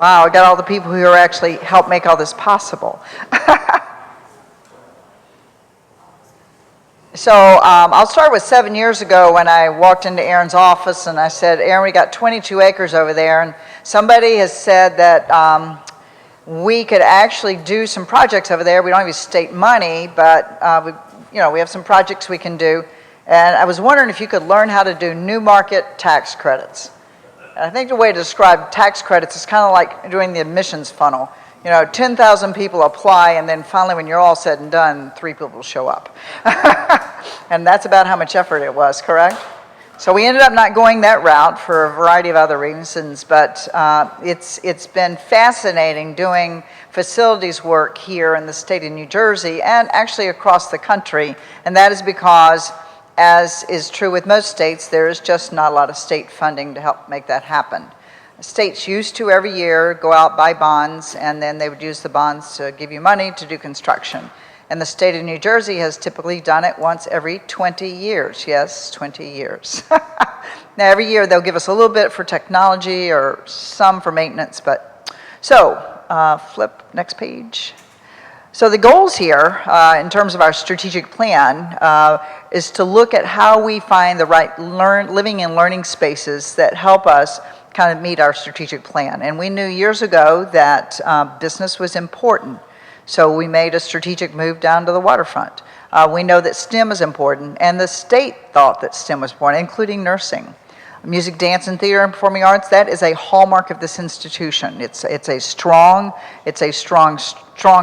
Wow, I got all the people who are actually help make all this possible. So I'll start with 7 years ago when I walked into Aaron's office and I said, Aaron, we got 22 acres over there, and somebody has said that we could actually do some projects over there. We don't have any state money, but we have some projects we can do. And I was wondering if you could learn how to do new market tax credits. And I think the way to describe tax credits is kind of like doing the admissions funnel. 10,000 people apply, and then finally when you're all said and done, 3 people show up. And that's about how much effort it was, correct? So we ended up not going that route for a variety of other reasons, but it's been fascinating doing facilities work here in the state of New Jersey and actually across the country, and that is because, as is true with most states, there is just not a lot of state funding to help make that happen. States used to every year go out, buy bonds, and then they would use the bonds to give you money to do construction. And the state of New Jersey has typically done it once every 20 years. Yes, 20 years. Now every year they'll give us a little bit for technology or some for maintenance, but so flip next page. So the goals here, in terms of our strategic plan, is to look at how we find the right living and learning spaces that help us kind of meet our strategic plan. And we knew years ago that business was important, so we made a strategic move down to the waterfront. We know that STEM is important, and the state thought that STEM was important, including nursing. Music, dance, and theater and performing arts, that is a hallmark of this institution. It's a strong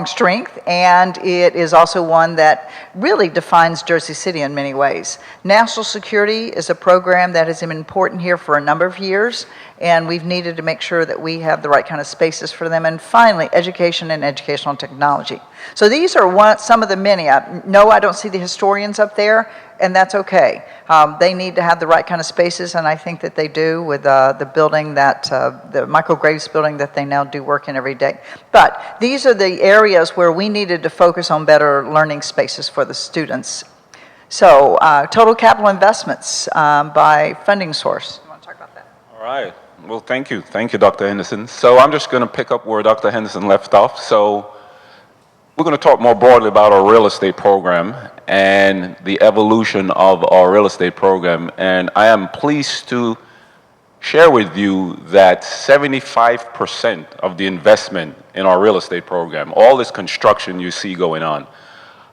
strength, and it is also one that really defines Jersey City in many ways. National security is a program that has been important here for a number of years, and we've needed to make sure that we have the right kind of spaces for them. And finally, education and educational technology. So these are some of the many. No, I don't see the historians up there, and that's okay. They need to have the right kind of spaces, and I think that they do with the building that, the Michael Graves building that they now do work in every day. But these are the areas where we needed to focus on better learning spaces for the students. So total capital investments by funding source. You want to talk about that? All right. Well, thank you. Thank you, Dr. Henderson. So I'm just going to pick up where Dr. Henderson left off. So we're going to talk more broadly about our real estate program and the evolution of our real estate program. And I am pleased to share with you that 75% of the investment in our real estate program, all this construction you see going on,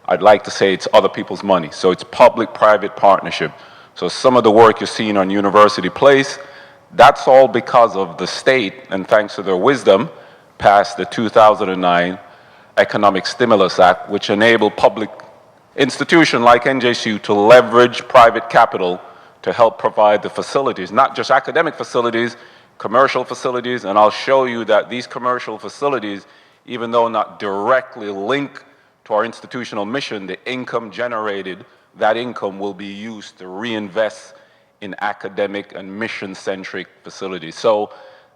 I'd like to say it's other people's money. So it's public-private partnership. So some of the work you're seeing on University Place, that's all because of the state, and thanks to their wisdom, passed the 2009 Economic Stimulus Act, which enabled public institutions like NJCU to leverage private capital to help provide the facilities, not just academic facilities, commercial facilities, and I'll show you that these commercial facilities, even though not directly linked to our institutional mission, the income generated, that income will be used to reinvest in academic and mission-centric facilities. So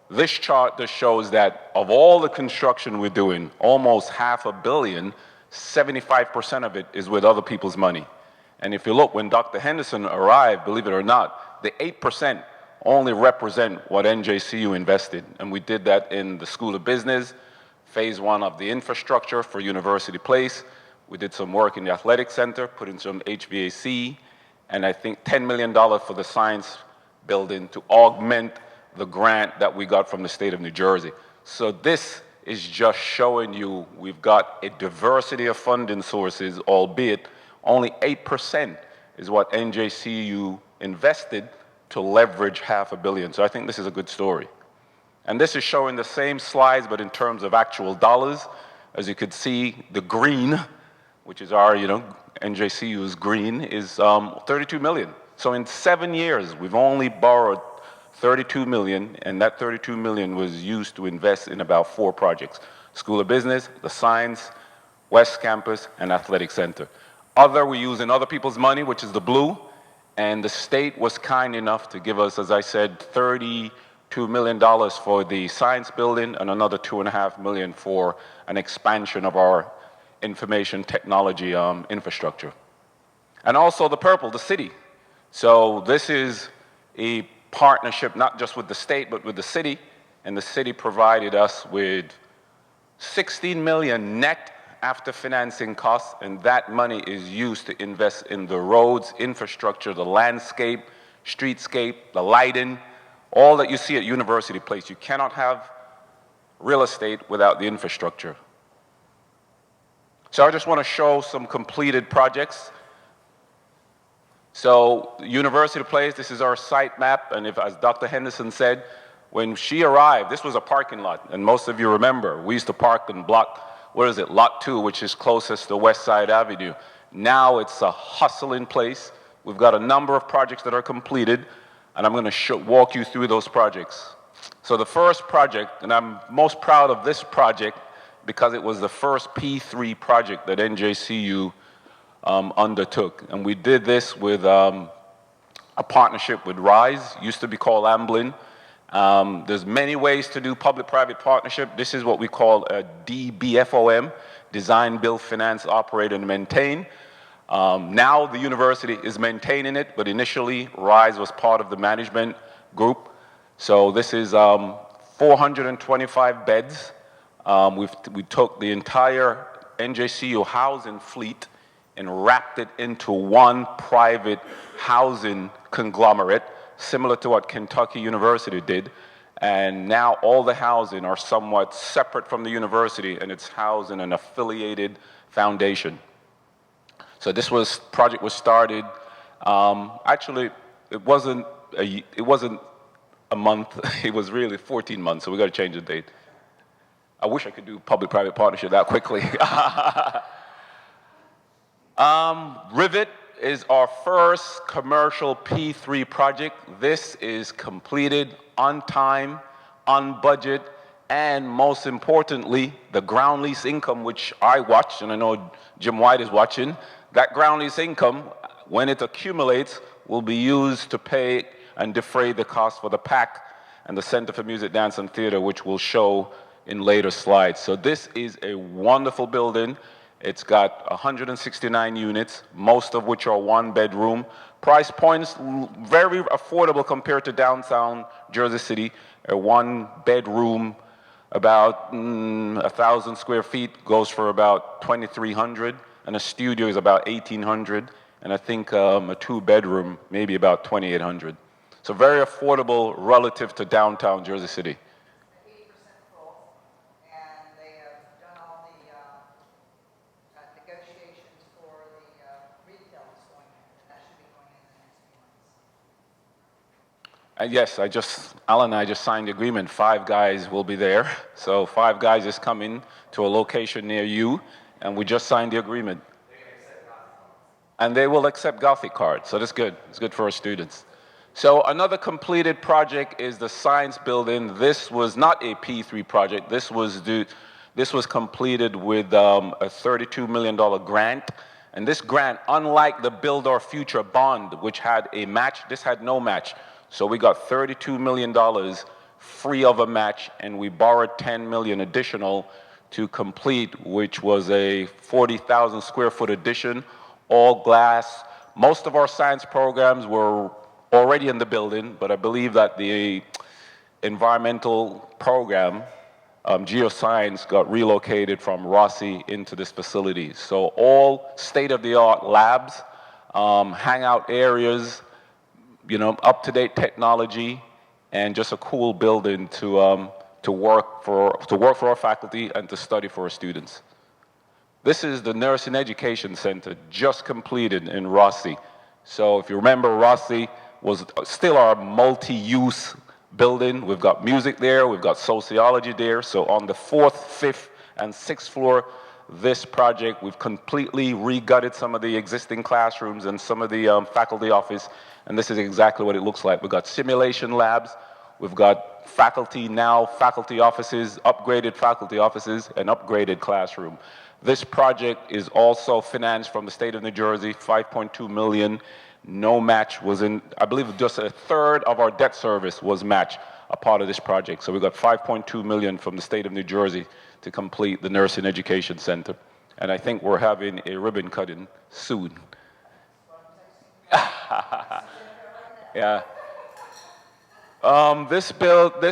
this chart just shows that of all the construction we're doing, almost $500 million, 75% of it is with other people's money. And if you look, when Dr. Henderson arrived, believe it or not, the 8% only represent what NJCU invested. And we did that in the School of Business, phase 1 of the infrastructure for University Place. We did some work in the athletic center, put in some HVAC, and I think $10 million for the science building to augment the grant that we got from the state of New Jersey. So this is just showing you we've got a diversity of funding sources, albeit only 8% is what NJCU invested to leverage $500 million. So I think this is a good story. And this is showing the same slides, but in terms of actual dollars. As you could see, the green, which is our, NJCU's green, is 32 million. So in 7 years, we've only borrowed 32 million, and that 32 million was used to invest in about 4 projects: School of Business, the Science, West Campus, and Athletic Center. We're using other people's money, which is the blue, and the state was kind enough to give us, as I said, $32 million for the science building and another $2.5 million for an expansion of our information technology infrastructure. And also the purple, the city. So this is a partnership not just with the state, but with the city. and the city provided us with 16 million net after financing costs, and that money is used to invest in the roads, infrastructure, the landscape, streetscape, the lighting, all that you see at University Place. You cannot have real estate without the infrastructure. So I just want to show some completed projects. So University Place, this is our site map, and as Dr. Henderson said, when she arrived, this was a parking lot, and most of you remember, we used to park in lot 2, which is closest to West Side Avenue. Now it's a hustling place. We've got a number of projects that are completed, and I'm going to walk you through those projects. So the first project, and I'm most proud of this project because it was the first P3 project that NJCU undertook. And we did this with a partnership with RISE, used to be called Amblin. There's many ways to do public-private partnership. This is what we call a DBFOM, Design, Build, Finance, Operate, and Maintain. Now the university is maintaining it, but initially RISE was part of the management group. So this is 425 beds. We took the entire NJCU housing fleet and wrapped it into one private housing conglomerate, similar to what Kentucky University did. And now all the housing are somewhat separate from the university, and it's housed in an affiliated foundation. So this project was started, actually, it wasn't a month, it was really 14 months, so we got to change the date. I wish I could do public-private partnership that quickly. Rivet is our first commercial P3 project. This is completed on time, on budget, and most importantly, the ground lease income, which I watch, and I know Jim White is watching, that ground lease income, when it accumulates, will be used to pay and defray the cost for the PAC and the Center for Music, Dance, and Theater, which we'll show in later slides. So this is a wonderful building. It's got 169 units, most of which are one bedroom. Price points very affordable compared to downtown Jersey City. A one bedroom, about 1,000 square feet, goes for about 2,300, and a studio is about 1,800, and I think a two bedroom, maybe about 2,800. So very affordable relative to downtown Jersey City. 80% full, and they have done all the negotiations for the retail that's going in. That should be going in the next few months. And yes, Alan and I just signed the agreement. 5 Guys will be there. So 5 Guys is coming to a location near you, and we just signed the agreement. And they will accept Gothic cards, so that's good. It's good for our students. So another completed project is the science building. This was not a P3 project. This was completed with a $32 million grant. And this grant, unlike the Build Our Future bond, which had a match, this had no match. So we got $32 million free of a match, and we borrowed $10 million additional to complete, which was a 40,000 square foot addition, all glass. Most of our science programs were already in the building, but I believe that the environmental program, geoscience, got relocated from Rossi into this facility. So all state-of-the-art labs, hangout areas, up-to-date technology, and just a cool building to work for our faculty and to study for our students. This is the Nursing Education Center, just completed in Rossi. So if you remember, Rossi was still our multi-use building. We've got music there, we've got sociology there. So on the 4th, 5th, and 6th floor, this project, we've completely re-gutted some of the existing classrooms and some of the faculty office, and this is exactly what it looks like. We've got simulation labs, we've got faculty offices, upgraded faculty offices, and upgraded classroom. This project is also financed from the state of New Jersey, $5.2 million. No match was in, I believe just a third of our debt service was matched a part of this project. So we got $5.2 million from the state of New Jersey to complete the Nursing Education Center. And I think we're having a ribbon cutting soon. Yeah. This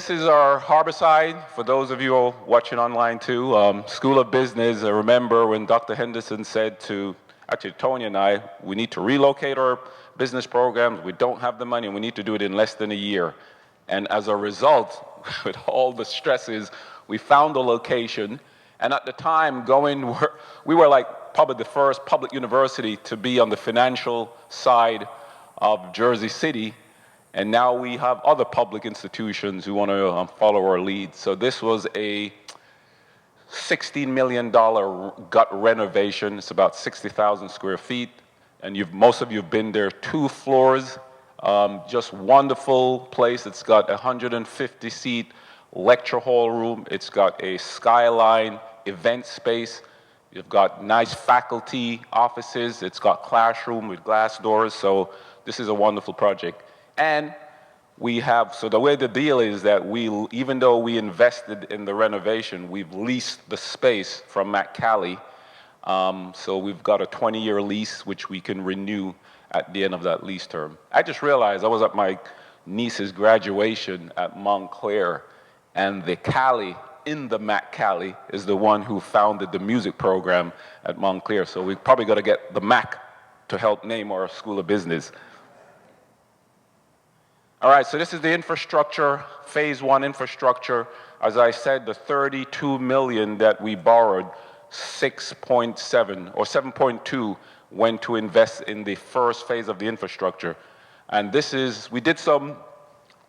is our Harborside, for those of you who are watching online too. School of Business, I remember when Dr. Henderson said to, actually Tony and I, we need to relocate our business programs, we don't have the money, and we need to do it in less than a year. And as a result, with all the stresses, we found a location, and at the time, we were like probably the first public university to be on the financial side of Jersey City. And now we have other public institutions who want to follow our lead. So this was a $16 million gut renovation. It's about 60,000 square feet. And most of you have been there, 2 floors. Just wonderful place. It's got a 150-seat lecture hall room. It's got a skyline event space. You've got nice faculty offices. It's got classroom with glass doors. So this is a wonderful project. And so the way the deal is that even though we invested in the renovation, we've leased the space from Matt Cali. So we've got a 20-year lease, which we can renew at the end of that lease term. I just realized I was at my niece's graduation at Montclair, and the Cali in the Matt Cali is the one who founded the music program at Montclair. So we probably got to get the Mac to help name our School of Business. All right, so this is the infrastructure, phase 1 infrastructure. As I said, the 32 million that we borrowed, 6.7 or 7.2 went to invest in the first phase of the infrastructure. And we did some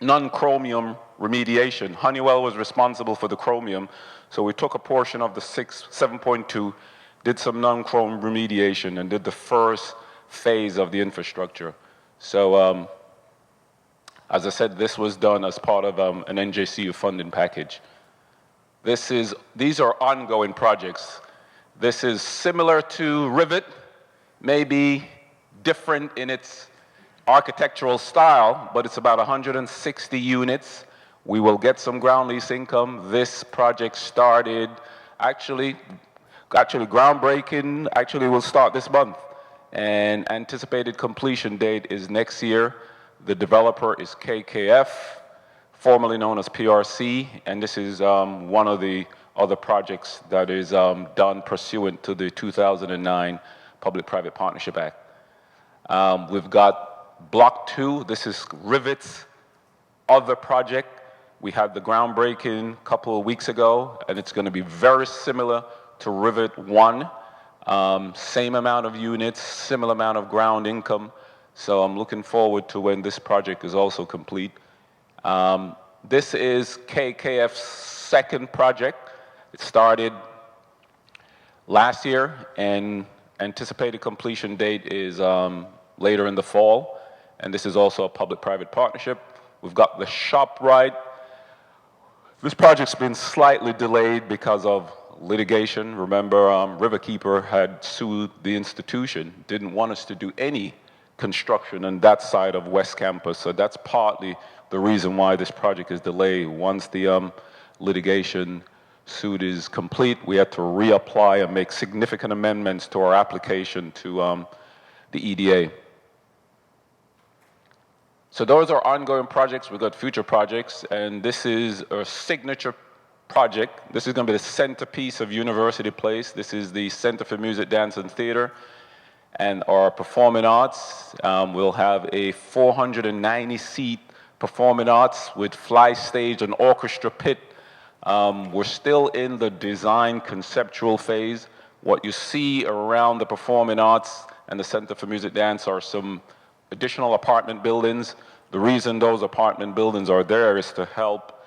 non-chromium remediation. Honeywell was responsible for the chromium, so we took a portion of the 7.2, did some non-chrome remediation, and did the first phase of the infrastructure. So, as I said, this was done as part of an NJCU funding package. These are ongoing projects. This is similar to Rivet, maybe different in its architectural style, but it's about 160 units. We will get some ground lease income. This project started, actually groundbreaking, will start this month. And anticipated completion date is next year. The developer is KKF, formerly known as PRC, and this is one of the other projects that is done pursuant to the 2009 Public-Private Partnership Act. We've got Block 2. This is Rivet's other project. We had the groundbreaking a couple of weeks ago, and it's going to be very similar to Rivet 1. Same amount of units, similar amount of ground income. So I'm looking forward to when this project is also complete. This is KKF's second project. It started last year, and anticipated completion date is later in the fall. And this is also a public-private partnership. We've got the ShopRite. This project's been slightly delayed because of litigation. Remember, Riverkeeper had sued the institution, didn't want us to do any construction on that side of West Campus. So that's partly the reason why this project is delayed. Once the litigation suit is complete, we had to reapply and make significant amendments to our application to the EDA. So those are ongoing projects. We've got future projects, and this is a signature project. This is going to be the centerpiece of University Place. This is the Center for Music, Dance, and Theater. And our performing arts, we'll have a 490-seat performing arts with fly stage and orchestra pit. We're still in the design conceptual phase. What you see around the performing arts and the Center for Music Dance are some additional apartment buildings. The reason those apartment buildings are there is to help.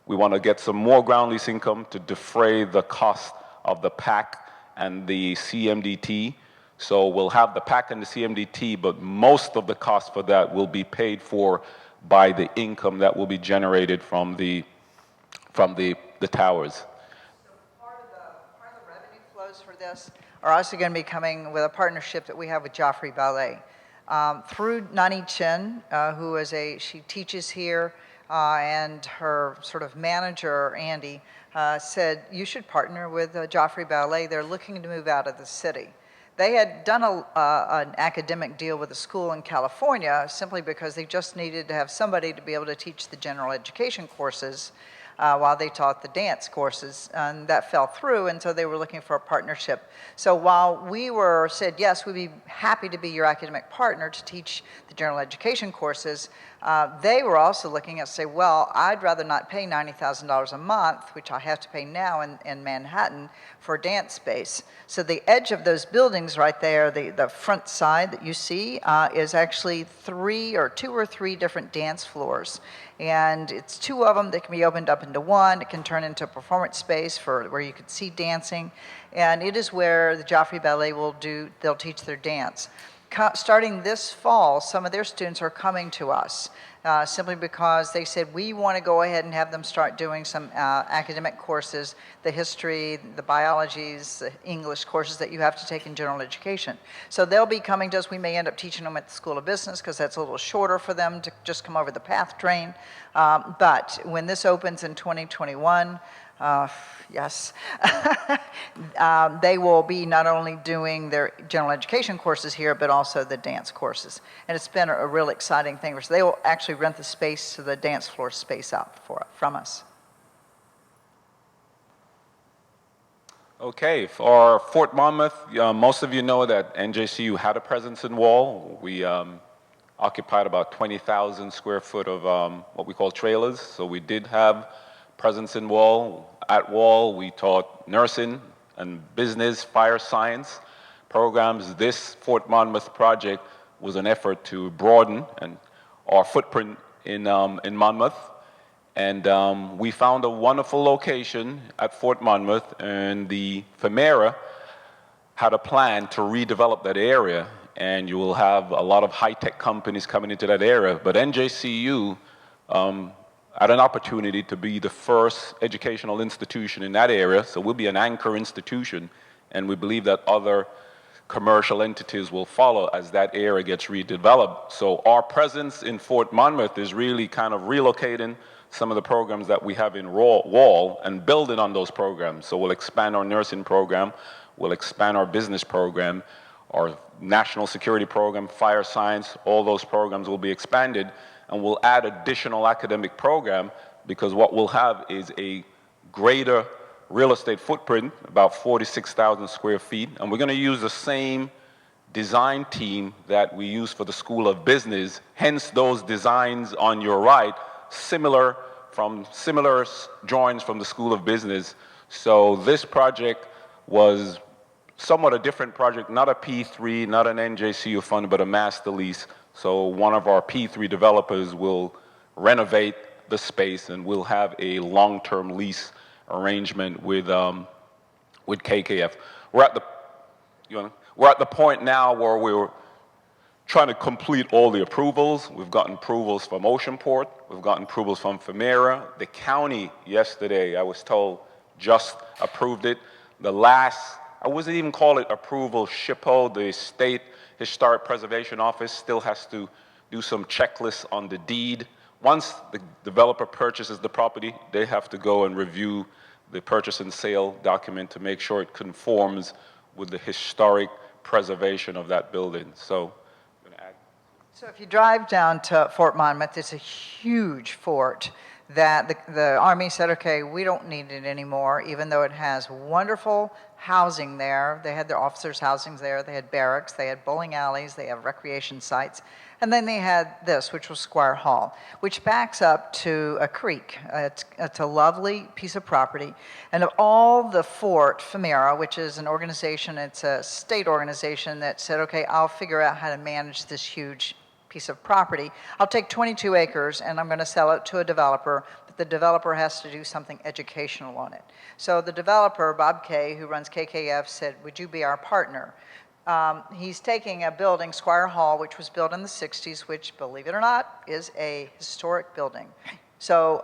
We want to get some more ground lease income to defray the cost of the PAC and the CMDT. So we'll have the PAC and the CMDT, but most of the cost for that will be paid for by the income that will be generated from the towers. So part of the revenue flows for this are also going to be coming with a partnership that we have with Joffrey Ballet. Through Nani Chen, she teaches here, and her sort of manager, Andy, said, you should partner with Joffrey Ballet. They're looking to move out of the city. they had done an academic deal with a school in California simply because they just needed to have somebody to be able to teach the general education courses while they taught the dance courses, and that fell through, and so they were looking for a partnership. So while we said, yes, we'd be happy to be your academic partner to teach the general education courses, they were also looking at, say, well, I'd rather not pay $90,000 a month, which I have to pay now in Manhattan, for dance space. So the edge of those buildings right there, the front side that you see, is actually two or three different dance floors. And it's two of them that can be opened up into one. It can turn into a performance space where you could see dancing. And it is where the Joffrey Ballet they'll teach their dance. Starting this fall, some of their students are coming to us simply because they said, we want to go ahead and have them start doing some academic courses, the history, the biologies, the English courses that you have to take in general education. So they'll be coming to us. We may end up teaching them at the School of Business because that's a little shorter for them to just come over the PATH train. But when this opens in 2021, yes, they will be not only doing their general education courses here, but also the dance courses. And it's been a real exciting thing. So they will actually rent the space, the dance floor space out from us. Okay, for Fort Monmouth, most of you know that NJCU had a presence in Wall. We occupied about 20,000 square foot of what we call trailers. So we did have presence in Wall. At Wall, we taught nursing and business, fire science programs. This Fort Monmouth project was an effort to broaden our footprint in Monmouth. And we found a wonderful location at Fort Monmouth, and the FEMERA had a plan to redevelop that area, and you will have a lot of high-tech companies coming into that area. But NJCU had an opportunity to be the first educational institution in that area, so we'll be an anchor institution, and we believe that other commercial entities will follow as that area gets redeveloped. So our presence in Fort Monmouth is really kind of relocating some of the programs that we have in Wall and building on those programs. So we'll expand our nursing program, we'll expand our business program, our national security program, fire science, all those programs will be expanded, and we'll add additional academic program because what we'll have is a greater real estate footprint, about 46,000 square feet, and we're going to use the same design team that we use for the School of Business, hence those designs on your right, similar drawings from the School of Business. So this project was somewhat a different project, not a P3, not an NJCU fund, but a master lease. So one of our P3 developers will renovate the space, and we'll have a long-term lease arrangement with KKF. We're at the point now where we're trying to complete all the approvals. We've gotten approvals from Oceanport. We've gotten approvals from FEMERA. The county yesterday, I was told, just approved it. The last, I wouldn't even call it approval, SHPO, the State Historic Preservation Office, still has to do some checklists on the deed. Once the developer purchases the property, they have to go and review the purchase and sale document to make sure it conforms with the historic preservation of that building. So, I'm gonna add. So if you drive down to Fort Monmouth, it's a huge fort that the Army said, okay, we don't need it anymore, even though it has wonderful housing there. They had their officers' housings there, they had barracks, they had bowling alleys, they have recreation sites, and then they had this, which was Squire Hall, which backs up to a creek. It's a lovely piece of property. And of all the fort, FEMERA, which is an organization, it's a state organization that said, okay, I'll figure out how to manage this huge piece of property. I'll take 22 acres and I'm going to sell it to a developer, but the developer has to do something educational on it. So the developer, Bob Kay, who runs KKF, said, would you be our partner? He's taking a building, Squire Hall, which was built in the 60s, which, believe it or not, is a historic building. So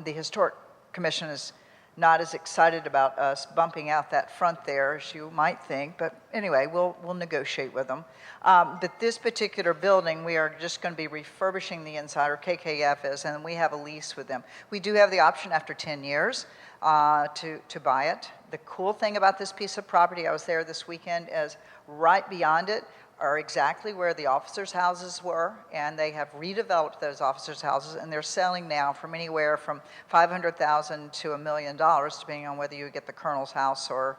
the Historic Commission is not as excited about us bumping out that front there as you might think, but anyway, we'll negotiate with them. But this particular building, we are just going to be refurbishing the inside, or KKF is, and we have a lease with them. We do have the option after 10 years to buy it. The cool thing about this piece of property, I was there this weekend, is right beyond it are exactly where the officers' houses were, and they have redeveloped those officers' houses, and they're selling now from anywhere from $500,000 to $1 million, depending on whether you get the colonel's house or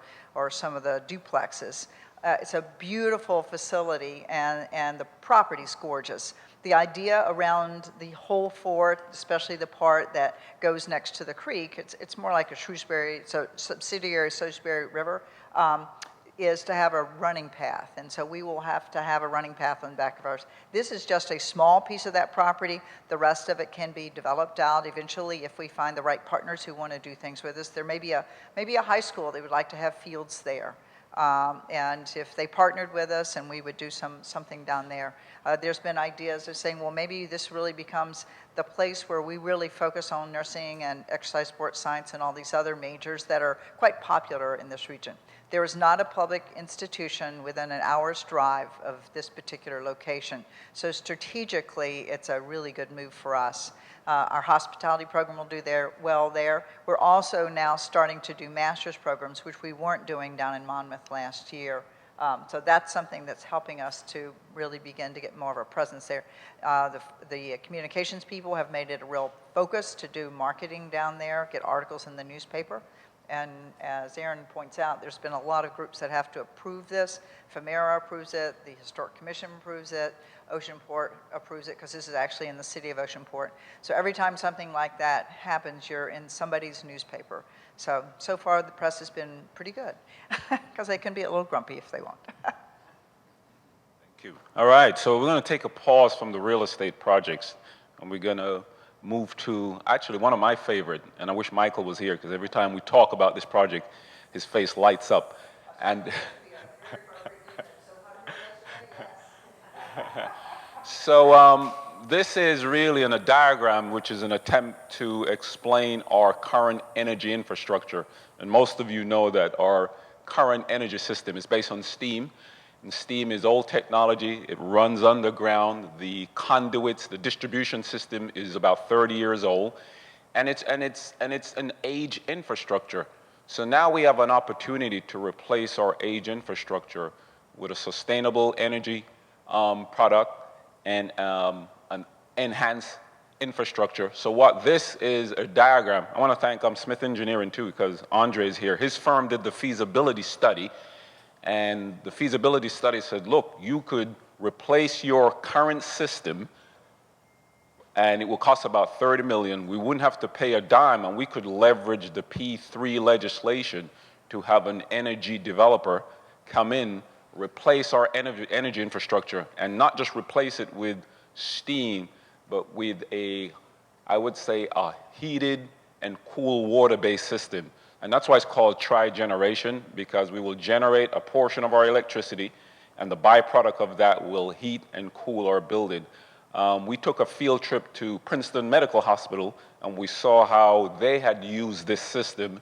some of the duplexes. It's a beautiful facility, and the property's gorgeous. The idea around the whole fort, especially the part that goes next to the creek, it's more like a subsidiary Shrewsbury River, is to have a running path. And so we will have to have a running path on the back of ours. This is just a small piece of that property. The rest of it can be developed out eventually if we find the right partners who want to do things with us. There may be a high school that would like to have fields there. And if they partnered with us and we would do something down there. There's been ideas of saying, well, maybe this really becomes the place where we really focus on nursing and exercise, sports science, and all these other majors that are quite popular in this region. There is not a public institution within an hour's drive of this particular location. So strategically, it's a really good move for us. Our hospitality program will do well there. We're also now starting to do master's programs, which we weren't doing down in Monmouth last year. So that's something that's helping us to really begin to get more of a presence there. The communications people have made it a real focus to do marketing down there, get articles in the newspaper. And as Aaron points out, there's been a lot of groups that have to approve this. FEMERA approves it, the Historic Commission approves it, Oceanport approves it, because this is actually in the city of Oceanport. So every time something like that happens, you're in somebody's newspaper. So far the press has been pretty good, because they can be a little grumpy if they want. Thank you. All right, so we're going to take a pause from the real estate projects, and we're going to move to actually one of my favorite, and I wish Michael was here, because every time we talk about this project, his face lights up. And so this is really a diagram which is an attempt to explain our current energy infrastructure. And most of you know that our current energy system is based on steam. And steam is old technology. It runs underground. The conduits, the distribution system is about 30 years old. And it's an age infrastructure. So now we have an opportunity to replace our age infrastructure with a sustainable energy product and an enhanced infrastructure. So what this is a diagram. I want to thank Smith Engineering too, because Andre is here. His firm did the feasibility study, and the feasibility study said, look, you could replace your current system and it will cost about $30 million. We wouldn't have to pay a dime, and we could leverage the P3 legislation to have an energy developer come in, replace our energy infrastructure, and not just replace it with steam, but with I would say, a heated and cool water-based system. And that's why it's called tri-generation, because we will generate a portion of our electricity, and the byproduct of that will heat and cool our building. We took a field trip to Princeton Medical Hospital, and we saw how they had used this system.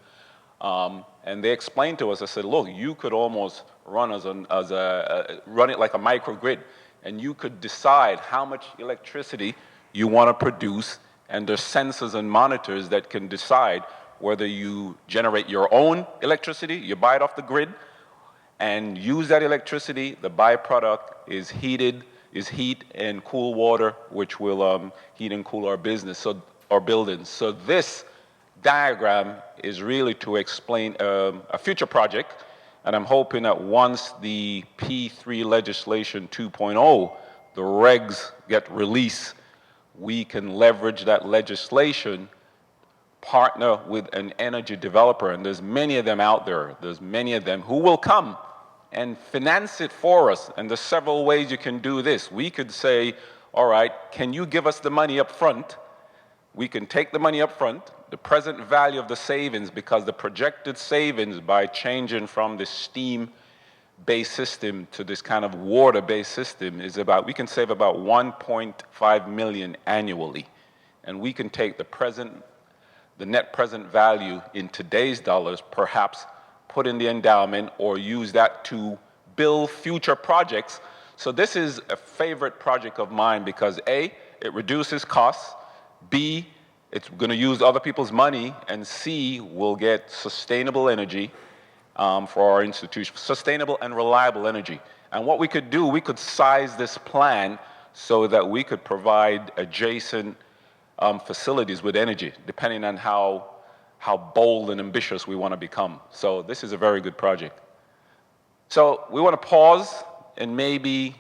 And they explained to us, I said, look, you could almost run run it like a microgrid, and you could decide how much electricity you want to produce, and there's sensors and monitors that can decide whether you generate your own electricity, you buy it off the grid, and use that electricity. The byproduct is heat and cool water, which will heat and cool our buildings. So this diagram is really to explain a future project, and I'm hoping that once the P3 legislation 2.0, the regs get released, we can leverage that legislation, partner with an energy developer, and there's many of them out there. There's many of them who will come and finance it for us, and there's several ways you can do this. We could say, all right, can you give us the money up front? We can take the money up front, the present value of the savings, because the projected savings by changing from the steam-based system to this kind of water-based system is we can save about 1.5 million annually. And we can take the net present value in today's dollars, perhaps put in the endowment or use that to build future projects. So this is a favorite project of mine because A, it reduces costs, B, It's going to use other people's money, and C, will get sustainable energy for our institution, sustainable and reliable energy. And what we could do, we could size this plan so that we could provide adjacent facilities with energy, depending on how bold and ambitious we want to become. So this is a very good project. So we want to pause and maybe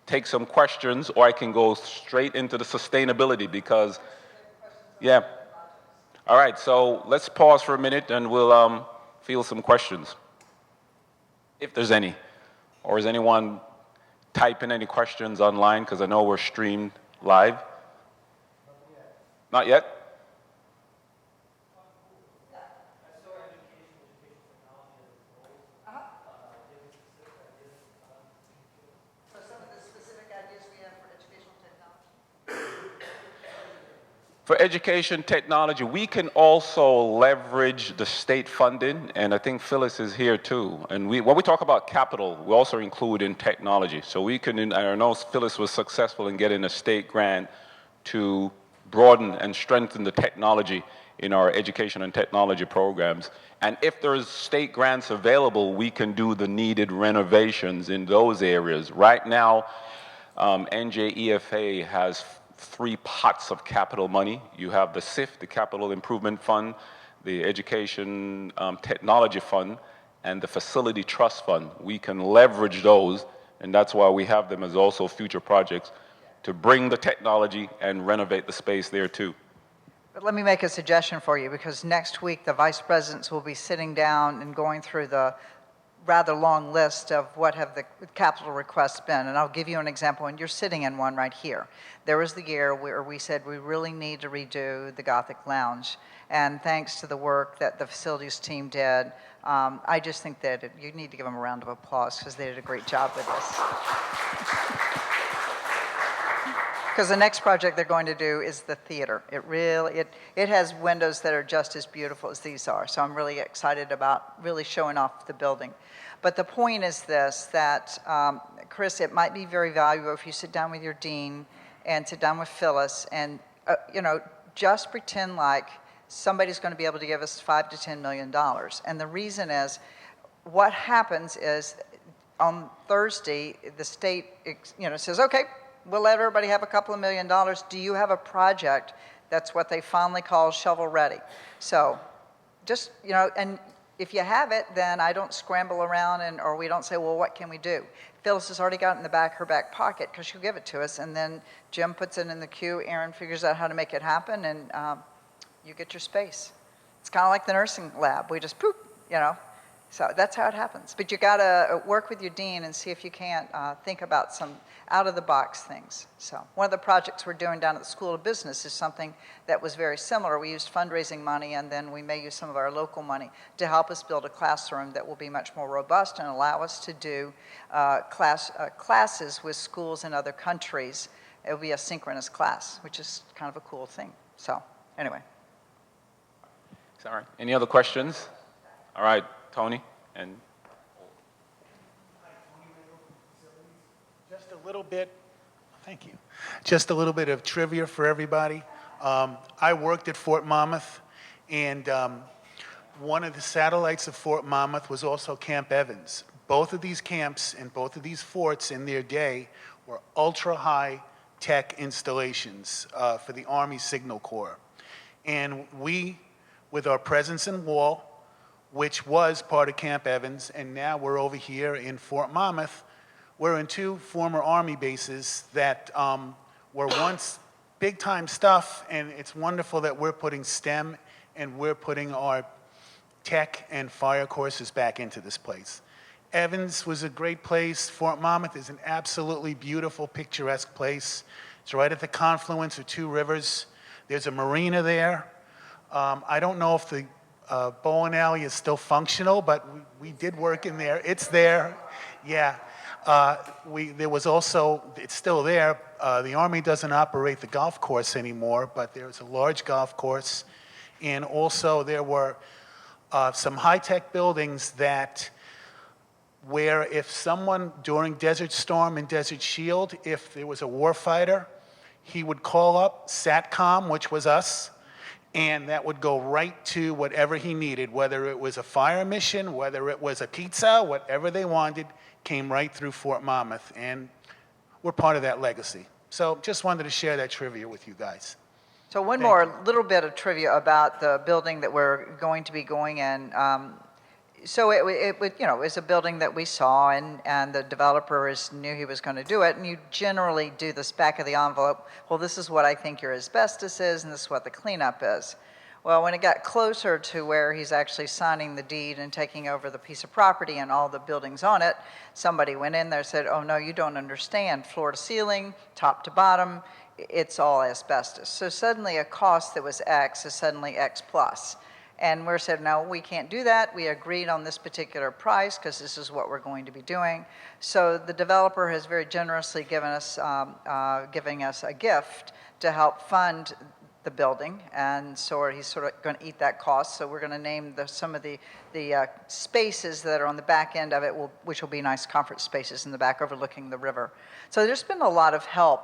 take some questions, or I can go straight into the sustainability because, yeah. All right, so let's pause for a minute and we'll field some questions, if there's any. Or is anyone typing any questions online? Because I know we're streamed live. Not yet? For education technology, we can also leverage the state funding, and I think Phyllis is here too. And when we talk about capital, we also include in technology. So we can, I know Phyllis was successful in getting a state grant to broaden and strengthen the technology in our education and technology programs. And if there's state grants available, we can do the needed renovations in those areas. Right now, NJEFA has 3 pots of capital money. You have the CIF, the Capital Improvement Fund, the Education Technology Fund, and the Facility Trust Fund. We can leverage those, and that's why we have them as also future projects to bring the technology and renovate the space there too. But let me make a suggestion for you, because next week the vice presidents will be sitting down and going through the rather long list of what have the capital requests been, and I'll give you an example, and you're sitting in one right here. There was the year where we said we really need to redo the Gothic Lounge, and thanks to the work that the facilities team did, I just think that you need to give them a round of applause because they did a great job with this. Because the next project they're going to do is the theater. It has windows that are just as beautiful as these are, so I'm really excited about really showing off the building. But the point is this, that, Chris, it might be very valuable if you sit down with your dean and sit down with Phyllis and, just pretend like somebody's going to be able to give us $5 to $10 million. And the reason is, what happens is, on Thursday, the state, says, okay, we'll let everybody have a couple of $1 million. Do you have a project that's what they fondly call shovel ready? So just, and if you have it, then I don't scramble around or we don't say, well, what can we do? Phyllis has already got it in her back pocket because she'll give it to us, and then Jim puts it in the queue, Aaron figures out how to make it happen, and you get your space. It's kind of like the nursing lab. We just poof, So that's how it happens. But you got to work with your dean and see if you can't think about some out-of-the-box things. So one of the projects we're doing down at the School of Business is something that was very similar. We used fundraising money, and then we may use some of our local money to help us build a classroom that will be much more robust and allow us to do classes with schools in other countries. It will be a synchronous class, which is kind of a cool thing. So anyway. All right. Any other questions? All right. Tony and just a little bit. Thank you. Just a little bit of trivia for everybody. I worked at Fort Monmouth, and one of the satellites of Fort Monmouth was also Camp Evans. Both of these camps and both of these forts in their day were ultra-high tech installations for the Army Signal Corps. And we, with our presence in Wall, which was part of Camp Evans, and now we're over here in Fort Monmouth. We're in 2 former Army bases that were once big-time stuff, and it's wonderful that we're putting STEM and we're putting our tech and fire courses back into this place. Evans was a great place. Fort Monmouth is an absolutely beautiful, picturesque place. It's right at the confluence of 2 rivers. There's a marina there. I don't know if the bowling alley is still functional, but we did work in there. It's there, yeah. There was also, it's still there. The Army doesn't operate the golf course anymore, but there's a large golf course. And also there were some high-tech buildings where if someone during Desert Storm and Desert Shield, if there was a warfighter, he would call up SATCOM, which was us, and that would go right to whatever he needed, whether it was a fire mission, whether it was a pizza, whatever they wanted, came right through Fort Monmouth, and we're part of that legacy. So just wanted to share that trivia with you guys. So one Thank more little bit of trivia about the building that we're going to be going in. So it was a building that we saw, and the developer knew he was going to do it, and you generally do this back of the envelope. Well, this is what I think your asbestos is, and this is what the cleanup is. Well, when it got closer to where he's actually signing the deed and taking over the piece of property and all the buildings on it, somebody went in there and said, oh, no, you don't understand. Floor to ceiling, top to bottom, it's all asbestos. So suddenly a cost that was X is suddenly X plus. And we said, no, we can't do that. We agreed on this particular price because this is what we're going to be doing. So the developer has very generously given us a gift to help fund the building, and so he's sort of going to eat that cost. So we're going to name some of the spaces that are on the back end of it, which will be nice conference spaces in the back overlooking the river. So there's been a lot of help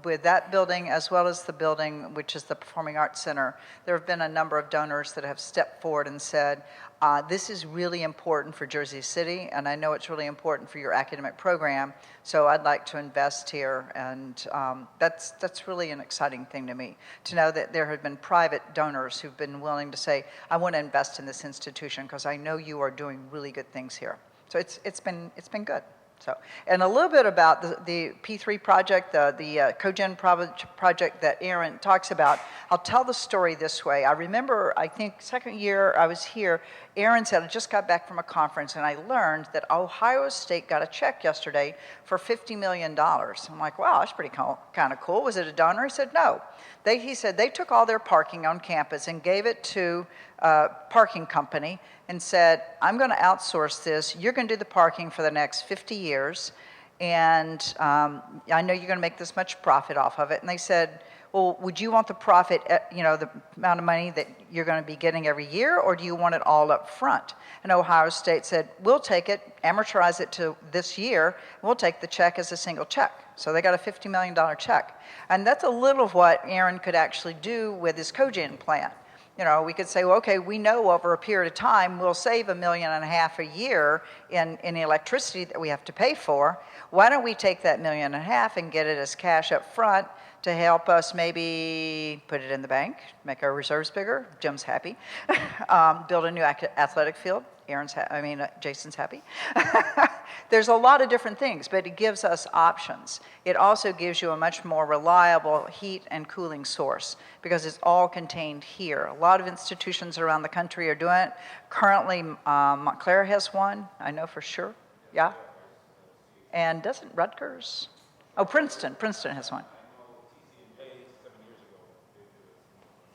with that building as well as the building, which is the Performing Arts Center. There have been a number of donors that have stepped forward and said, this is really important for Jersey City, and I know it's really important for your academic program, so I'd like to invest here. And that's really an exciting thing to me, to know that there have been private donors who've been willing to say, I want to invest in this institution because I know you are doing really good things here. So it's been good. So, and a little bit about the P3 project, the cogen project that Aaron talks about. I'll tell the story this way. I remember, I think second year I was here, Aaron said, I just got back from a conference and I learned that Ohio State got a check yesterday for $50 million. I'm like, wow, that's pretty kind of cool. Was it a donor? He said, no. He said they took all their parking on campus and gave it to a parking company and said, I'm going to outsource this. You're going to do the parking for the next 50 years, and I know you're going to make this much profit off of it. And they said, well, would you want the profit, the amount of money that you're going to be getting every year, or do you want it all up front? And Ohio State said, we'll take it, amortize it to this year, and we'll take the check as a single check. So they got a $50 million check. And that's a little of what Aaron could actually do with his cogen plant. We could say, well, okay, we know over a period of time we'll save $1.5 million a year in electricity that we have to pay for. Why don't we take that $1.5 million and get it as cash up front to help us maybe put it in the bank, make our reserves bigger? Jim's happy. Build a new athletic field. Jason's happy. There's a lot of different things, but it gives us options. It also gives you a much more reliable heat and cooling source because it's all contained here. A lot of institutions around the country are doing it. Currently, Montclair has one, I know for sure. Yeah? And doesn't Rutgers? Oh, Princeton has one.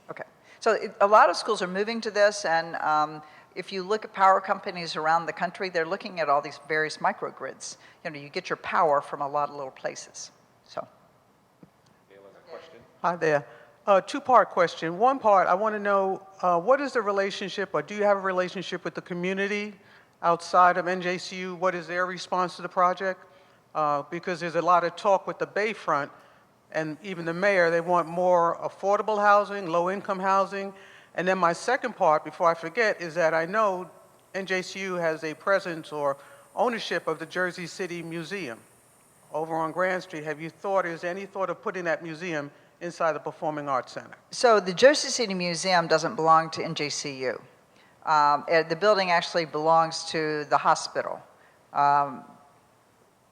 Okay. So a lot of schools are moving to this, and if you look at power companies around the country, they're looking at all these various microgrids. You get your power from a lot of little places. So. Hi there. Two-part question. One part, I want to know, what is the relationship, or do you have a relationship with the community outside of NJCU? What is their response to the project? Because there's a lot of talk with the Bayfront, and even the mayor, they want more affordable housing, low-income housing. And then my second part, before I forget, is that I know NJCU has a presence or ownership of the Jersey City Museum over on Grand Street. Is there any thought of putting that museum inside the Performing Arts Center? So the Jersey City Museum doesn't belong to NJCU. The building actually belongs to the hospital.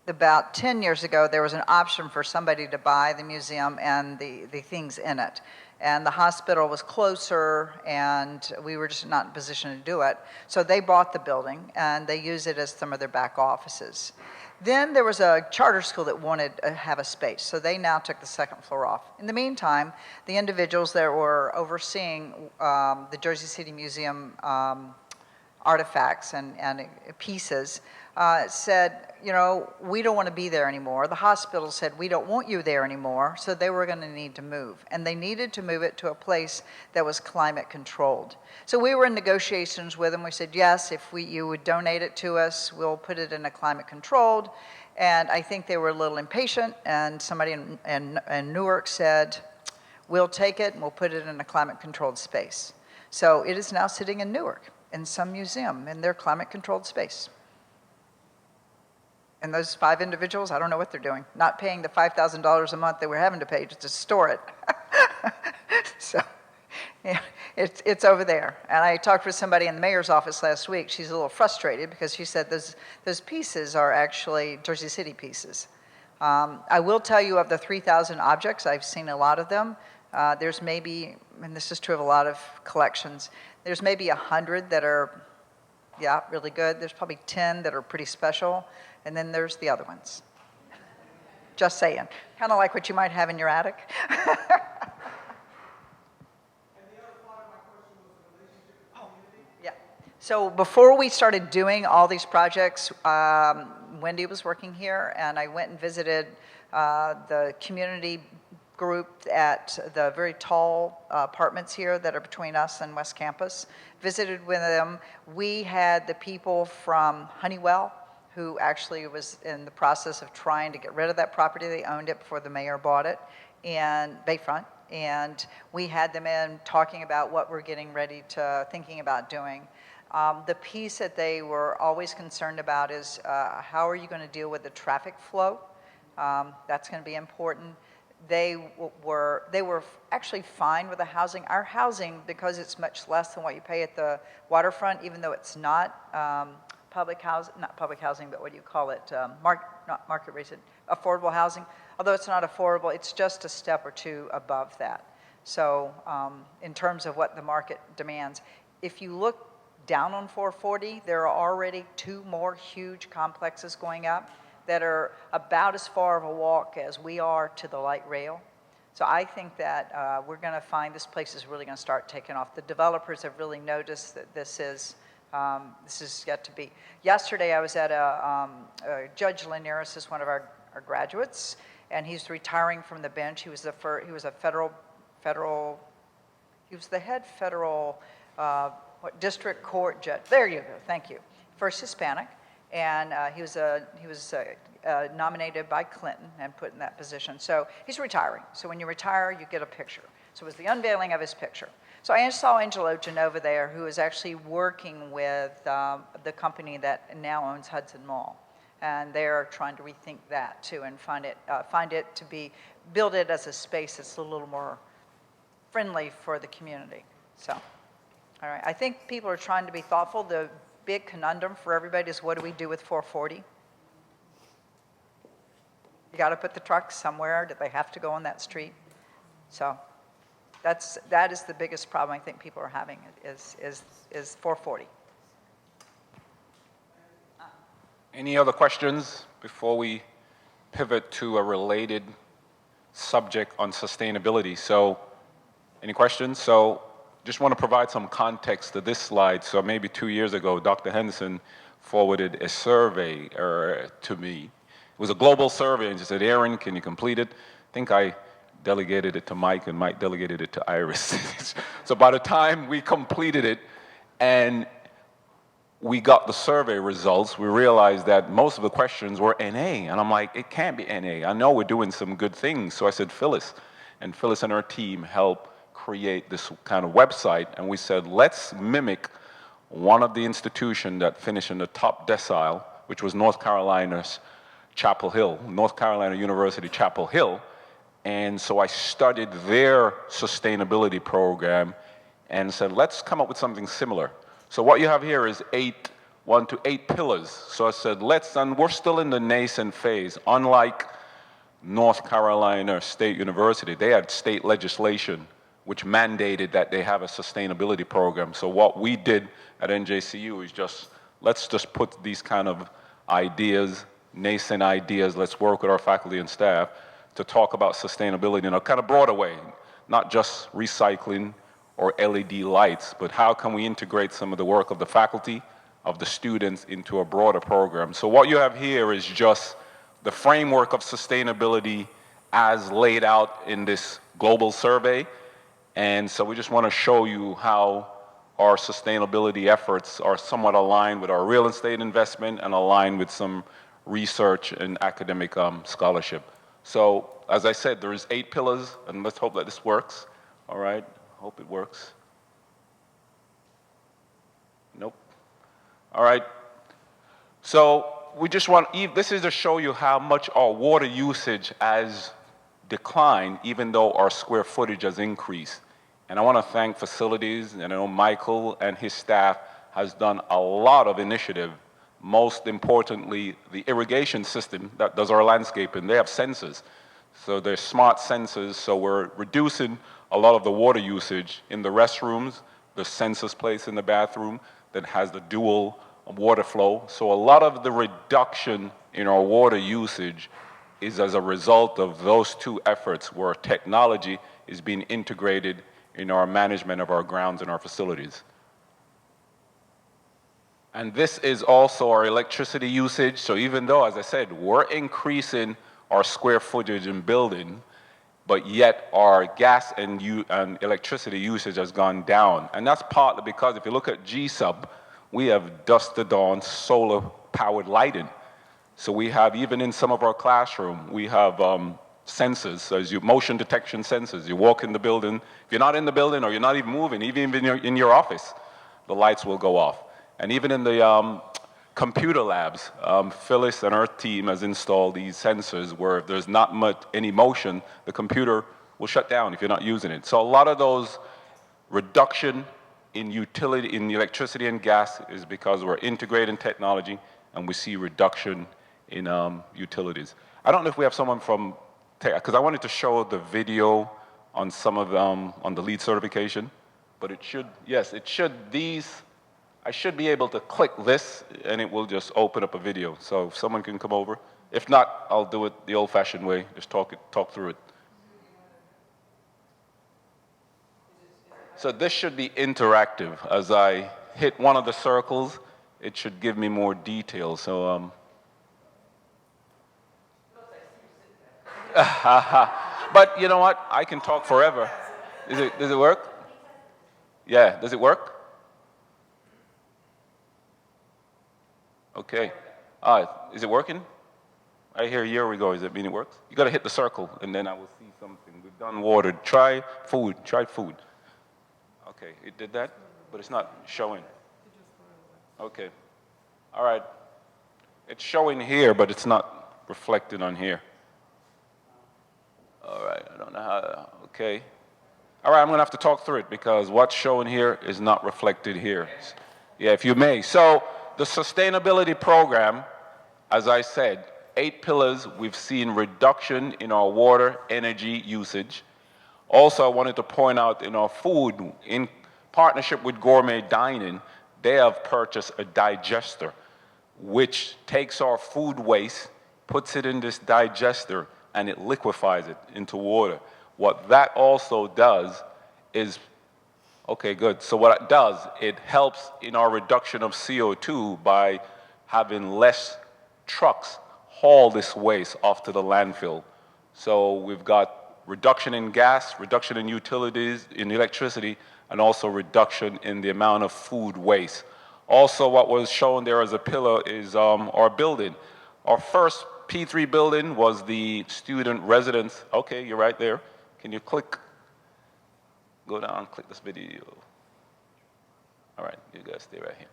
About 10 years ago, there was an option for somebody to buy the museum and the things in it. And the hospital was closer, and we were just not in a position to do it. So they bought the building, and they use it as some of their back offices. Then there was a charter school that wanted to have a space, so they now took the second floor off. In the meantime, the individuals that were overseeing the Jersey City Museum artifacts and pieces said, we don't want to be there anymore. The hospital said, we don't want you there anymore, so they were going to need to move. And they needed to move it to a place that was climate controlled. So we were in negotiations with them. We said, yes, if you would donate it to us, we'll put it in a climate controlled. And I think they were a little impatient, and somebody in Newark said, we'll take it and we'll put it in a climate-controlled space. So it is now sitting in Newark in some museum in their climate-controlled space. And those 5 individuals, I don't know what they're doing, not paying the $5,000 a month that we're having to pay just to store it. So yeah, it's over there. And I talked with somebody in the mayor's office last week. She's a little frustrated because she said those pieces are actually Jersey City pieces. I will tell you, of the 3,000 objects, I've seen a lot of them. There's maybe, and this is true of a lot of collections, there's maybe 100 that are, yeah, really good. There's probably 10 that are pretty special. And then there's the other ones. Just saying. Kind of like what you might have in your attic. Yeah. So before we started doing all these projects, Wendy was working here, and I went and visited the community group at the very tall apartments here that are between us and West Campus. Visited with them. We had the people from Honeywell, who actually was in the process of trying to get rid of that property. They owned it before the mayor bought it, and Bayfront. And we had them in talking about what we're getting ready to, thinking about doing. The piece that they were always concerned about is how are you going to deal with the traffic flow? That's going to be important. They were actually fine with the housing. Our housing, because it's much less than what you pay at the waterfront, even though it's not public housing, not public housing, but what do you call it? Not market rate, affordable housing. Although it's not affordable, it's just a step or two above that. So in terms of what the market demands, if you look down on 440, there are already 2 more huge complexes going up that are about as far of a walk as we are to the light rail. So I think that we're going to find this place is really going to start taking off. The developers have really noticed that this is yet to be. Yesterday I was at Judge Linares is one of our graduates, and he's retiring from the bench. He was the head federal district court judge. There you go. Thank you. First Hispanic, and he was nominated by Clinton and put in that position. So he's retiring. So when you retire, you get a picture. So it was the unveiling of his picture. So I saw Angelo Genova there, who is actually working with the company that now owns Hudson Mall. And they're trying to rethink that too and build it as a space that's a little more friendly for the community. So, all right, I think people are trying to be thoughtful. The big conundrum for everybody is, what do we do with 440? You got to put the trucks somewhere. Do they have to go on that street? So that is the biggest problem I think people are having is 440. Any other questions before we pivot to a related subject on sustainability? So, any questions? So, just want to provide some context to this slide. So maybe 2 years ago, Dr. Henderson forwarded a survey to me. It was a global survey, and she said, Aaron, can you complete it? I think I delegated it to Mike, and Mike delegated it to Iris. So by the time we completed it and we got the survey results, we realized that most of the questions were NA. And I'm like, it can't be NA. I know we're doing some good things. So I said, Phyllis. And Phyllis and her team helped create this kind of website. And we said, let's mimic one of the institutions that finished in the top decile, which was North Carolina's Chapel Hill, North Carolina University Chapel Hill. And so I studied their sustainability program and said, let's come up with something similar. So what you have here is 1 to 8 pillars. So I said, and we're still in the nascent phase. Unlike North Carolina State University, they had state legislation which mandated that they have a sustainability program. So what we did at NJCU is let's just put these kind of ideas, nascent ideas, let's work with our faculty and staff to talk about sustainability in a kind of broader way, not just recycling or LED lights, but how can we integrate some of the work of the faculty, of the students into a broader program. So what you have here is just the framework of sustainability as laid out in this global survey. And so we just want to show you how our sustainability efforts are somewhat aligned with our real estate investment and aligned with some research and academic scholarship. So, as I said, there's 8 pillars, and let's hope that this works. All right, hope it works. Nope. All right. So we just want, this is to show you how much our water usage has declined, even though our square footage has increased. And I want to thank facilities, and I know Michael and his staff has done a lot of initiative. Most importantly, the irrigation system that does our landscaping, they have sensors. So they're smart sensors, so we're reducing a lot of the water usage in the restrooms, the sensors placed in the bathroom that has the dual water flow. So a lot of the reduction in our water usage is as a result of those two efforts where technology is being integrated in our management of our grounds and our facilities. And this is also our electricity usage. So even though, as I said, we're increasing our square footage in building, but yet our gas and electricity usage has gone down. And that's partly because if you look at G-Sub, we have dusk-to-dawn solar-powered lighting. So we have, even in some of our classroom, we have sensors, so motion detection sensors. You walk in the building, if you're not in the building or you're not even moving, even in your office, the lights will go off. And even in the computer labs, Phyllis and her team has installed these sensors where if there's not any motion, the computer will shut down if you're not using it. So a lot of those reduction in utility, in electricity and gas is because we're integrating technology and we see reduction in utilities. I don't know if we have someone from tech, because I wanted to show the video on some of them, on the LEED certification, but it should, yes, it should, I should be able to click this and it will just open up a video. So if someone can come over. If not, I'll do it the old-fashioned way, just talk through it. So this should be interactive. As I hit one of the circles, it should give me more detail. So, but you know what? I can talk forever. Does it work? Yeah, does it work? Okay. Is it working? I hear, here we go. Does it mean it works? You got to hit the circle, and then I will see something. We've done water. Try food. Try food. Okay, it did that, but it's not showing. Okay. All right. It's showing here, but it's not reflected on here. All right, I don't know how, okay. All right, I'm gonna have to talk through it because what's shown here is not reflected here. Yeah, if you may. So the sustainability program, as I said, 8 pillars, we've seen reduction in our water, energy usage. Also, I wanted to point out in our food, in partnership with Gourmet Dining, they have purchased a digester, which takes our food waste, puts it in this digester, and it liquefies it into water. What that also does is, okay, good. So what it does, it helps in our reduction of CO2 by having less trucks haul this waste off to the landfill. So we've got reduction in gas, reduction in utilities, in electricity, and also reduction in the amount of food waste. Also, what was shown there as a pillar is our building. Our first P3 building was the student residence. Okay, you're right there. Can you click? Go down, click this video. All right, you guys stay right here.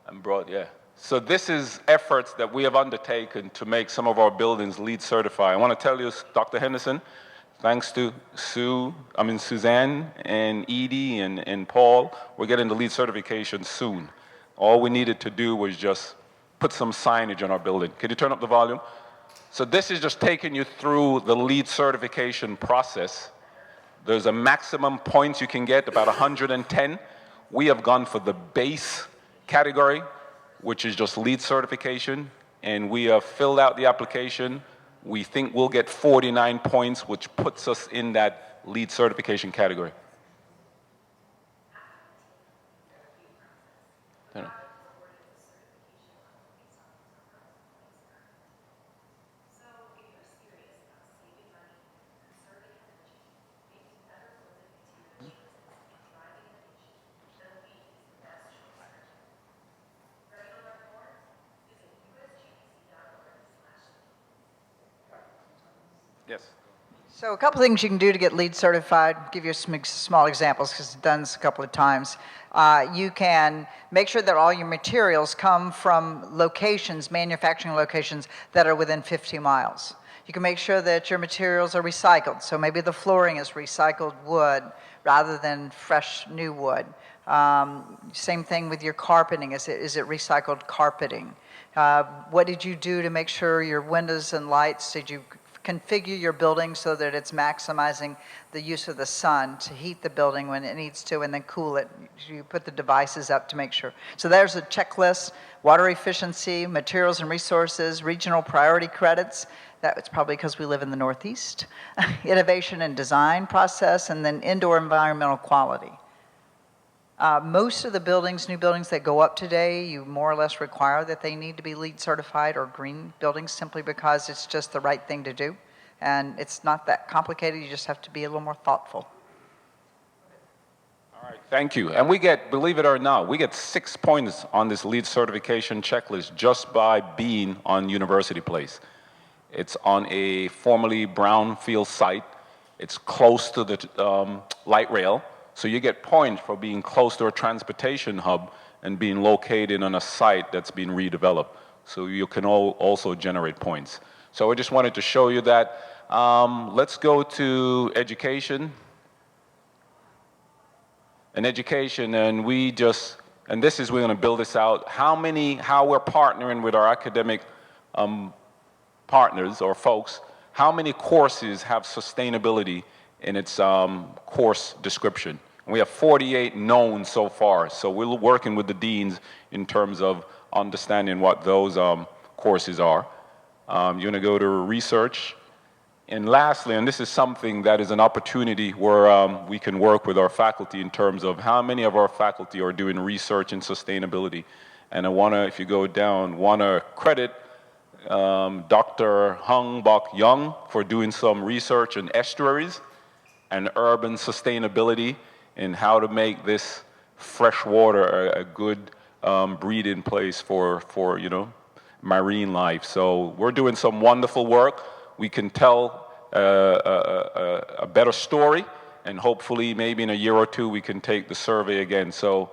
I'm broad, yeah. So this is efforts that we have undertaken to make some of our buildings LEED certified. I want to tell you, Dr. Henderson, thanks to Suzanne and Edie and Paul, we're getting the LEED certification soon. All we needed to do was just put some signage on our building. Can you turn up the volume? So this is just taking you through the LEED certification process. There's a maximum points you can get, about 110. We have gone for the base category, which is just LEED certification, and we have filled out the application. We think we'll get 49 points, which puts us in that LEED certification category. Yes. So a couple things you can do to get LEED certified, give you some small examples because I've done this a couple of times. You can make sure that all your materials come from locations, manufacturing locations that are within 50 miles. You can make sure that your materials are recycled. So maybe the flooring is recycled wood rather than fresh new wood. Same thing with your carpeting. Is it recycled carpeting? What did you do to make sure your windows and lights, did you configure your building so that it's maximizing the use of the sun to heat the building when it needs to and then cool it? You put the devices up to make sure. So there's a checklist: water efficiency, materials and resources, regional priority credits. That's probably because we live in the Northeast. Innovation and design process, and then indoor environmental quality. Most of the buildings, new buildings that go up today, you more or less require that they need to be LEED certified or green buildings simply because it's just the right thing to do. And it's not that complicated, you just have to be a little more thoughtful. All right, thank you. And we get, believe it or not, we get 6 points on this LEED certification checklist just by being on University Place. It's on a formerly brownfield site. It's close to the light rail. So you get points for being close to a transportation hub and being located on a site that's being redeveloped. So you can also generate points. So I just wanted to show you that. Let's go to education. In education, and this is, we're going to build this out, how we're partnering with our academic partners or folks, how many courses have sustainability in its course description. And we have 48 known so far, so we're working with the deans in terms of understanding what those courses are. You're going to go to research. And lastly, and this is something that is an opportunity where we can work with our faculty in terms of how many of our faculty are doing research in sustainability. And I want to, if you go down, want to credit Dr. Hung Bok Young for doing some research in estuaries and urban sustainability and how to make this fresh water a good breeding place for marine life. So we're doing some wonderful work. We can tell a better story, and hopefully maybe in a year or two we can take the survey again. So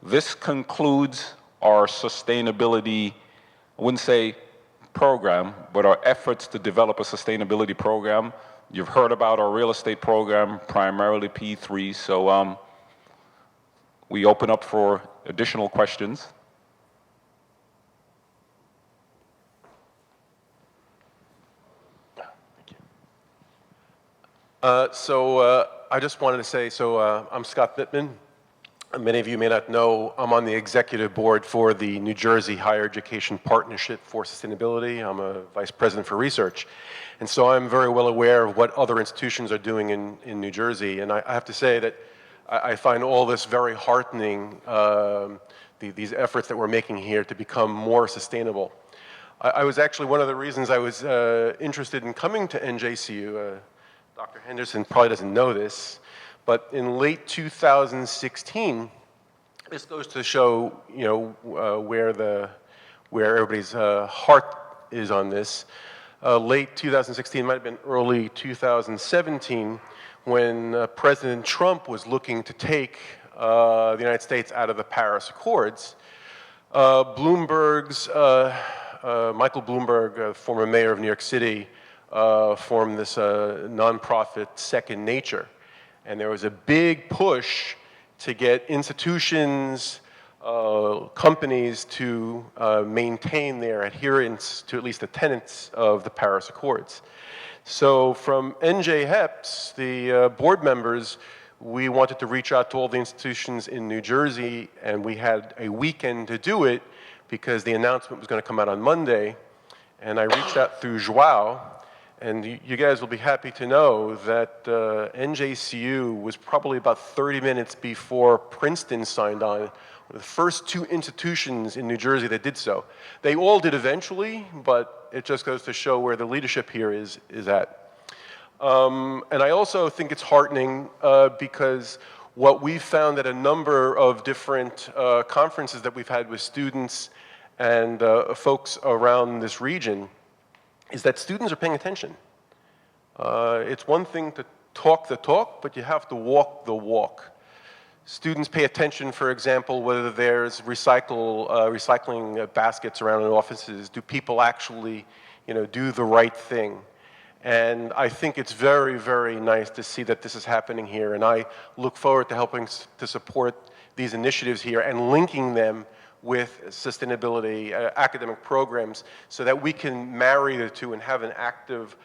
this concludes our sustainability, I wouldn't say program, but our efforts to develop a sustainability program. You've heard about our real estate program, primarily P3, so we open up for additional questions. I just wanted to say, I'm Scott Bittman. Many of you may not know, I'm on the executive board for the New Jersey Higher Education Partnership for Sustainability. I'm a vice president for research. And so I'm very well aware of what other institutions are doing in New Jersey. And I have to say that I find all this very heartening, these efforts that we're making here to become more sustainable. I was actually, one of the reasons I was interested in coming to NJCU, Dr. Henderson probably doesn't know this, but in late 2016, this goes to show, where everybody's heart is on this. Late 2016, might have been early 2017, when President Trump was looking to take the United States out of the Paris Accords. Bloomberg's, Michael Bloomberg, former mayor of New York City, formed this nonprofit Second Nature. And there was a big push to get institutions, companies to maintain their adherence to at least the tenets of the Paris Accords. So from NJCU'S, the board members, we wanted to reach out to all the institutions in New Jersey, and we had a weekend to do it because the announcement was going to come out on Monday. And I reached out through Joao, and you guys will be happy to know that NJCU was probably about 30 minutes before Princeton signed on, the first two institutions in New Jersey that did so. They all did eventually, but it just goes to show where the leadership here is at. And I also think it's heartening because what we've found at a number of different conferences that we've had with students and folks around this region is that students are paying attention. It's one thing to talk the talk, but you have to walk the walk. Students pay attention, for example, whether there's recycling baskets around in offices. Do people actually, do the right thing? And I think it's very, very nice to see that this is happening here. And I look forward to helping to support these initiatives here and linking them with sustainability academic programs so that we can marry the two and have an active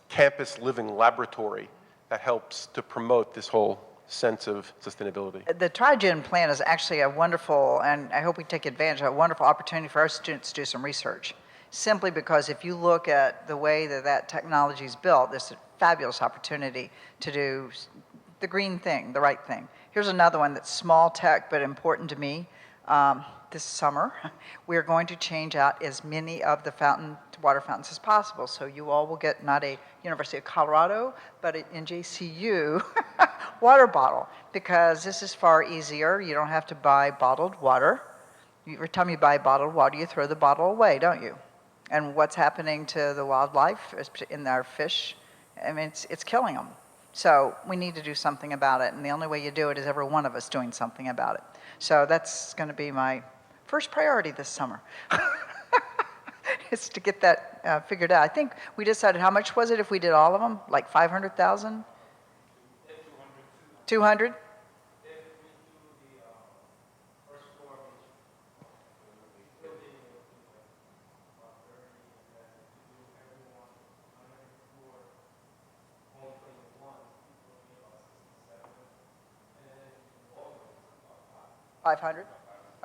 campus living laboratory that helps to promote this whole sense of sustainability. The Tri-Gen plan is actually a wonderful, and I hope we take advantage of a wonderful opportunity for our students to do some research. Simply because if you look at the way that technology is built, there's a fabulous opportunity to do the green thing, the right thing. Here's another one that's small tech but important to me. This summer, we're going to change out as many of the water fountains as possible. So you all will get not a University of Colorado, but an NJCU water bottle, because this is far easier. You don't have to buy bottled water. Every time you buy bottled water, you throw the bottle away, don't you? And what's happening to the wildlife in our fish? I mean, it's killing them. So we need to do something about it, and the only way you do it is every one of us doing something about it. So that's going to be my first priority this summer. Is to get that figured out. I think we decided, how much was it if we did all of them? Like 500,000? 200? $500?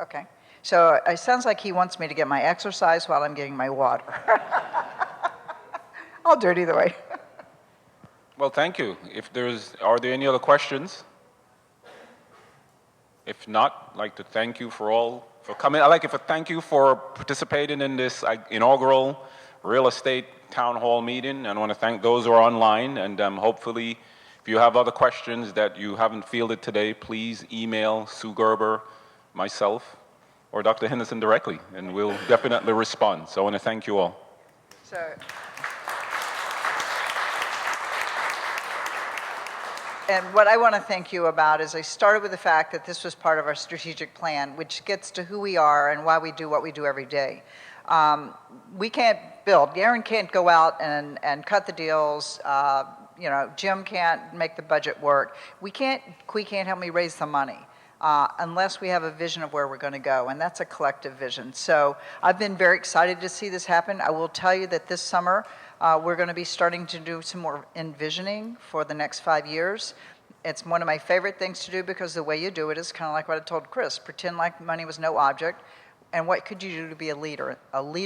Okay. So it sounds like he wants me to get my exercise while I'm getting my water. I'll do it either way. Well, thank you. Are there any other questions? If not, I'd like to thank you for coming. I'd like to thank you for participating in this inaugural real estate town hall meeting. And I want to thank those who are online. And hopefully, if you have other questions that you haven't fielded today, please email Sue Gerber, myself, or Dr. Henderson directly, and we'll definitely respond. So I want to thank you all. So, and what I want to thank you about is I started with the fact that this was part of our strategic plan, which gets to who we are and why we do what we do every day. We can't build. Aaron can't go out and cut the deals. Jim can't make the budget work. We can't help me raise the money. Unless we have a vision of where we're going to go, and that's a collective vision. So I've been very excited to see this happen. I will tell you that this summer we're going to be starting to do some more envisioning for the next 5 years. It's one of my favorite things to do because the way you do it is kind of like what I told Chris, pretend like money was no object, and what could you do to be a leader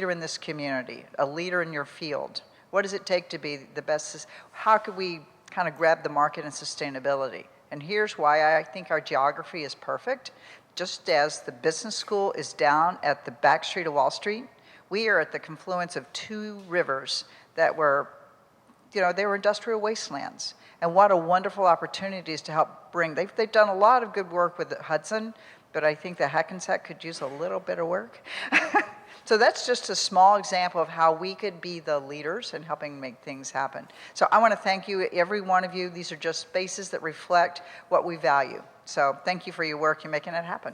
in this community, a leader in your field? What does it take to be the best? How could we kind of grab the market in sustainability? And here's why I think our geography is perfect. Just as the business school is down at the back street of Wall Street, we are at the confluence of two rivers that were, they were industrial wastelands. And what a wonderful opportunities to help bring. They've done a lot of good work with the Hudson, but I think the Hackensack could use a little bit of work. So that's just a small example of how we could be the leaders in helping make things happen. So I want to thank you, every one of you. These are just spaces that reflect what we value. So thank you for your work. You're making it happen.